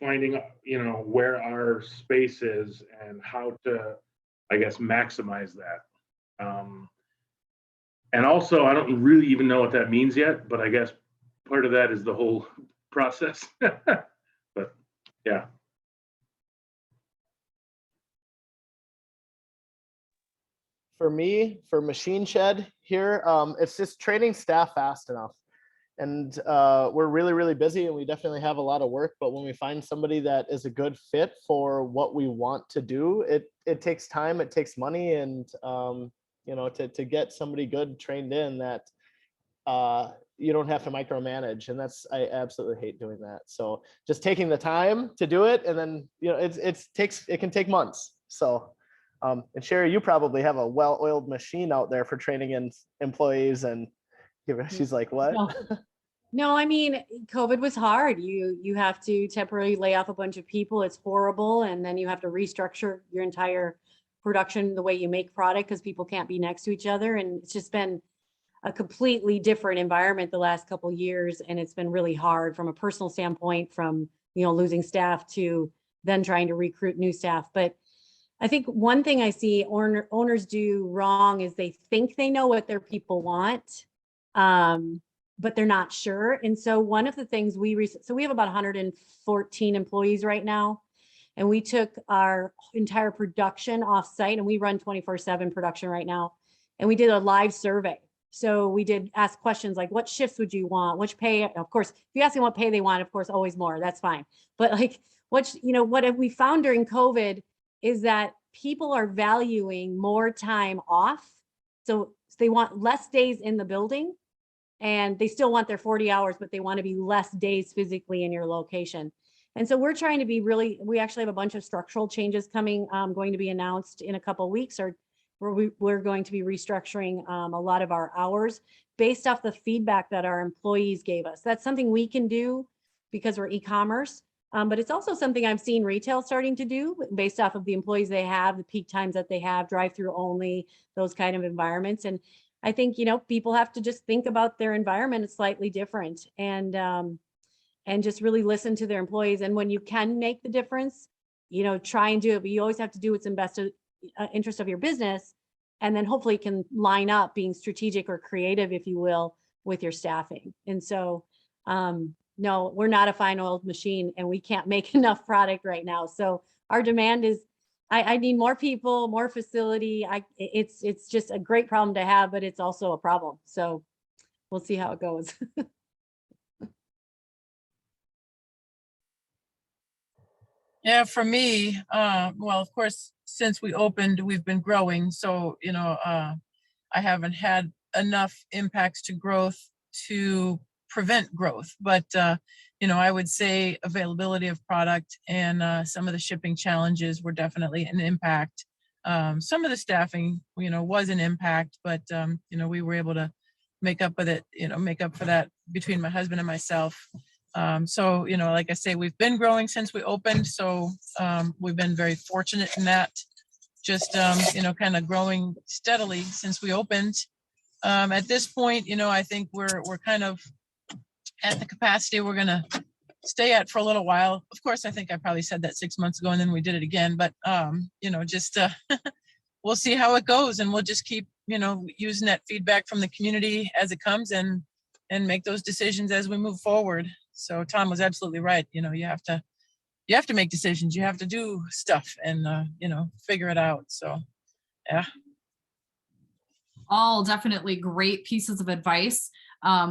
finding, you know, where our space is and how to, I guess, maximize that. And also, I don't really even know what that means yet, but I guess part of that is the whole process. But yeah. For me, for Machine Shed here, it's just training staff fast enough. And we're really, really busy and we definitely have a lot of work. But when we find somebody that is a good fit for what we want to do, it takes time, it takes money, and you know, to get somebody good trained in that you don't have to micromanage. And I absolutely hate doing that. So just taking the time to do it, and then, you know, it can take months. So and Sherri, you probably have a well-oiled machine out there for training in employees, and she's like, what? No, I mean, COVID was hard. You have to temporarily lay off a bunch of people. It's horrible. And then you have to restructure your entire production, the way you make product, because people can't be next to each other. And it's just been a completely different environment the last couple of years. And it's been really hard from a personal standpoint, from, you know, losing staff to then trying to recruit new staff. But I think one thing I see owners do wrong is they think they know what their people want. But they're not sure. And so one of the things we have about 114 employees right now, and we took our entire production off site, and we run 24/7 production right now. And we did a live survey. So we did ask questions like, what shifts would you want? Which pay? Of course, if you ask them what pay they want, of course, always more, that's fine. But like, what have we found during COVID is that people are valuing more time off. So they want less days in the building, and they still want their 40 hours, but they want to be less days physically in your location. And so we're trying to be we actually have a bunch of structural changes coming, going to be announced in a couple of weeks, or where we're going to be restructuring a lot of our hours based off the feedback that our employees gave us. That's something we can do because we're e-commerce, but it's also something I've seen retail starting to do based off of the employees they have, the peak times that they have, drive-through only, those kind of environments. And I think, you know, people have to just think about their environment. It's slightly different, and just really listen to their employees. And when you can make the difference, you know, try and do it, but you always have to do what's in best interest of your business. And then hopefully it can line up being strategic or creative, if you will, with your staffing. And so, no, we're not a fine oiled machine, and we can't make enough product right now. So our demand is, I need more people, more facility. It's just a great problem to have, but it's also a problem. So we'll see how it goes. Yeah, for me, well, of course, since we opened, we've been growing. So, you know, I haven't had enough impacts to growth to prevent growth. But, you know, I would say availability of product and some of the shipping challenges were definitely an impact. Some of the staffing, you know, was an impact, but, you know, we were able to make up with it, you know, make up for that between my husband and myself. So, you know, like I say, we've been growing since we opened. So we've been very fortunate in that, just, you know, kind of growing steadily since we opened. At this point, you know, I think we're kind of at the capacity we're going to stay at for a little while. Of course, I think I probably said that 6 months ago and then we did it again, but, you know, just we'll see how it goes, and we'll just keep, you know, using that feedback from the community as it comes and make those decisions as we move forward. So Tom was absolutely right. You know, you have to make decisions, you have to do stuff and, you know, figure it out. So, yeah. All definitely great pieces of advice.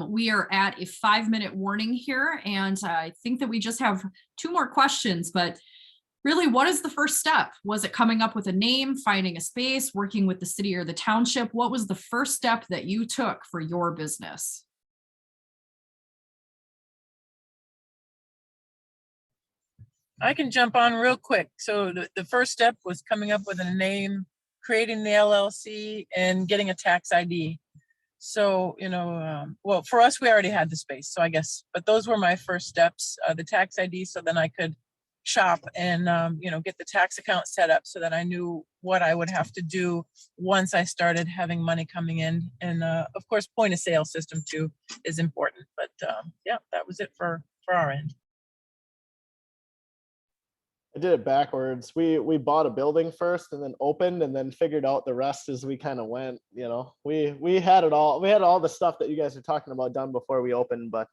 We are at a 5-minute warning here, and I think that we just have 2 more questions, but really, what is the first step? Was it coming up with a name, finding a space, working with the city or the township? What was the first step that you took for your business? I can jump on real quick. So the first step was coming up with a name, creating the LLC, and getting a tax ID. So, you know, well, for us, we already had the space. So I guess, but those were my first steps, the tax ID, so then I could shop and, get the tax account set up so that I knew what I would have to do once I started having money coming in. And of course, point of sale system too is important. But yeah, that was it for our end. I did it backwards. We bought a building first and then opened and then figured out the rest as we kind of went. We had it all. We had all the stuff that you guys are talking about done before we opened, but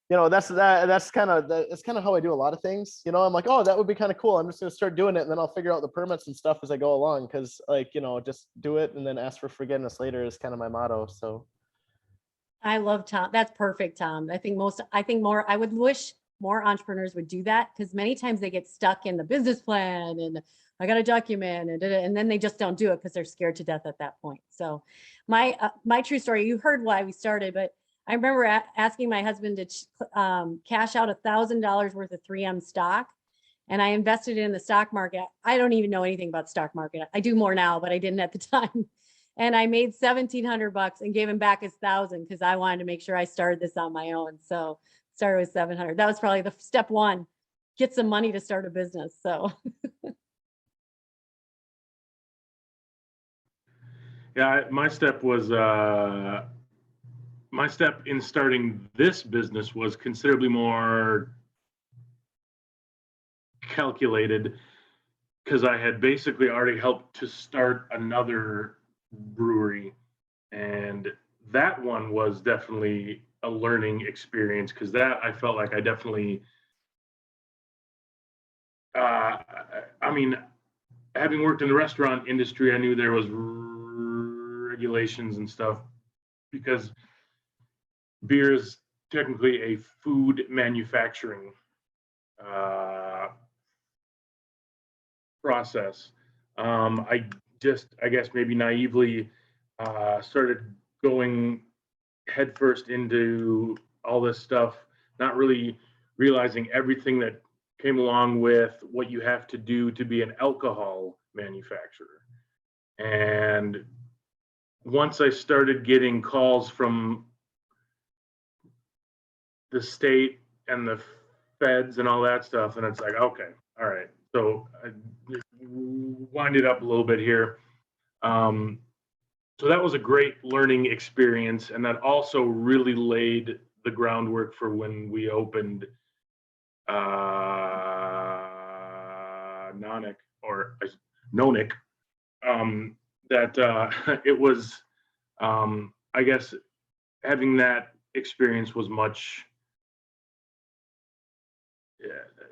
that's kind of how I do a lot of things. I'm like, oh, that would be kind of cool. I'm just gonna start doing it and then I'll figure out the permits and stuff as I go along. Cause just do it and then ask for forgiveness later is kind of my motto. So I love Tom. That's perfect, Tom. I would wish more entrepreneurs would do that, because many times they get stuck in the business plan and I got to document and then they just don't do it because they're scared to death at that point. So my true story, you heard why we started, but I remember asking my husband to cash out $1,000 worth of 3M stock, and I invested in the stock market. I don't even know anything about stock market. I do more now, but I didn't at the time. And I made $1,700 and gave him back his 1,000 because I wanted to make sure I started this on my own. So started with 700. That was probably the step one, get some money to start a business. So Yeah, my step in starting this business was considerably more calculated, because I had basically already helped to start another brewery, and that one was definitely a learning experience, because that I felt like I definitely having worked in the restaurant industry, I knew there was regulations and stuff, because beer is technically a food manufacturing process. I guess maybe naively started going headfirst into all this stuff, not really realizing everything that came along with what you have to do to be an alcohol manufacturer. And once I started getting calls from the state and the feds and all that stuff, and it's like, okay, all right. So I wind it up a little bit here. So that was a great learning experience, and that also really laid the groundwork for when we opened nonic. It was, I guess, having that experience was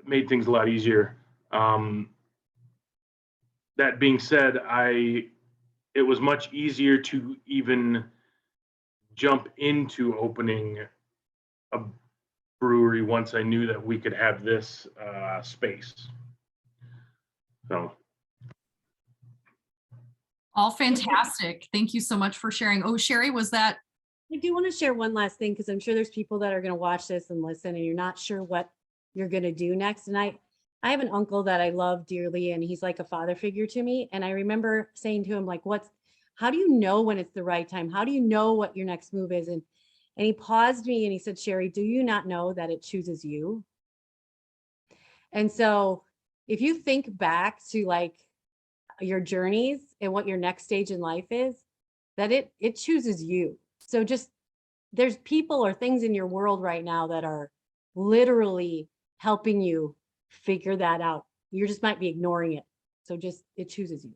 made things a lot easier. That being said, it was much easier to even jump into opening a brewery once I knew that we could have this space. So. All fantastic. Thank you so much for sharing. Oh, Sherri, was that? I do want to share one last thing, because I'm sure there's people that are going to watch this and listen and you're not sure what you're going to do next. And I have an uncle that I love dearly, and he's like a father figure to me. And I remember saying to him, like, how do you know when it's the right time? How do you know what your next move is? And he paused me and he said, Sherri, do you not know that it chooses you? And so if you think back to like your journeys and what your next stage in life is, that it chooses you. So just, there's people or things in your world right now that are literally helping you figure that out. You just might be ignoring it. So just, it chooses you.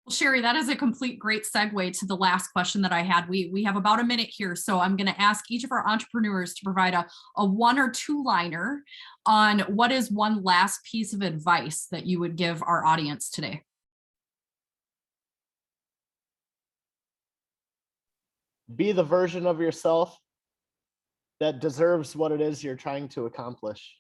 Well, Sherri, that is a complete great segue to the last question that I had. We have about a minute here, so I'm going to ask each of our entrepreneurs to provide a 1 or 2 liner on what is one last piece of advice that you would give our audience today. be the version of yourself that deserves what it is you're trying to accomplish.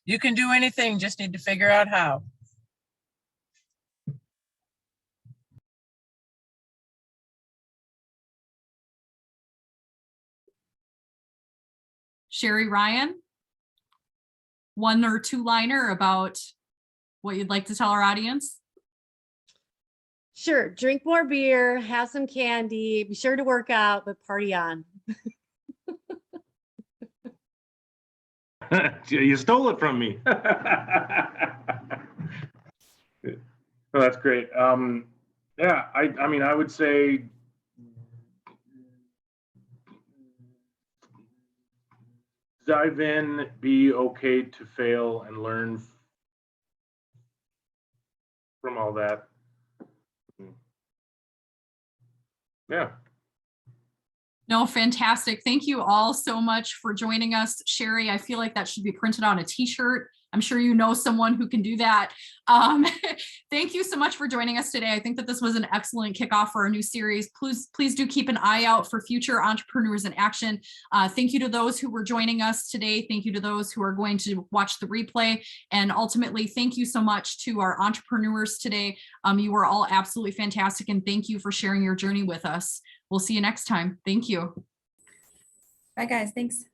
You can do anything, just need to figure out how. Sherri, Ryan, 1 or 2 liner about what you'd like to tell our audience? Sure, drink more beer, have some candy, be sure to work out, but party on. You stole it from me. Oh, that's great. Yeah, I mean, I would say dive in, be okay to fail, and learn from all that. Yeah. No, fantastic. Thank you all so much for joining us. Sherri, I feel like that should be printed on a t-shirt. I'm sure you know someone who can do that. Thank you so much for joining us today. I think that this was an excellent kickoff for our new series. Please do keep an eye out for future Entrepreneurs in Action. Thank you to those who were joining us today. Thank you to those who are going to watch the replay. And ultimately, thank you so much to our entrepreneurs today. You were all absolutely fantastic. And thank you for sharing your journey with us. We'll see you next time. Thank you. Bye, guys. Thanks.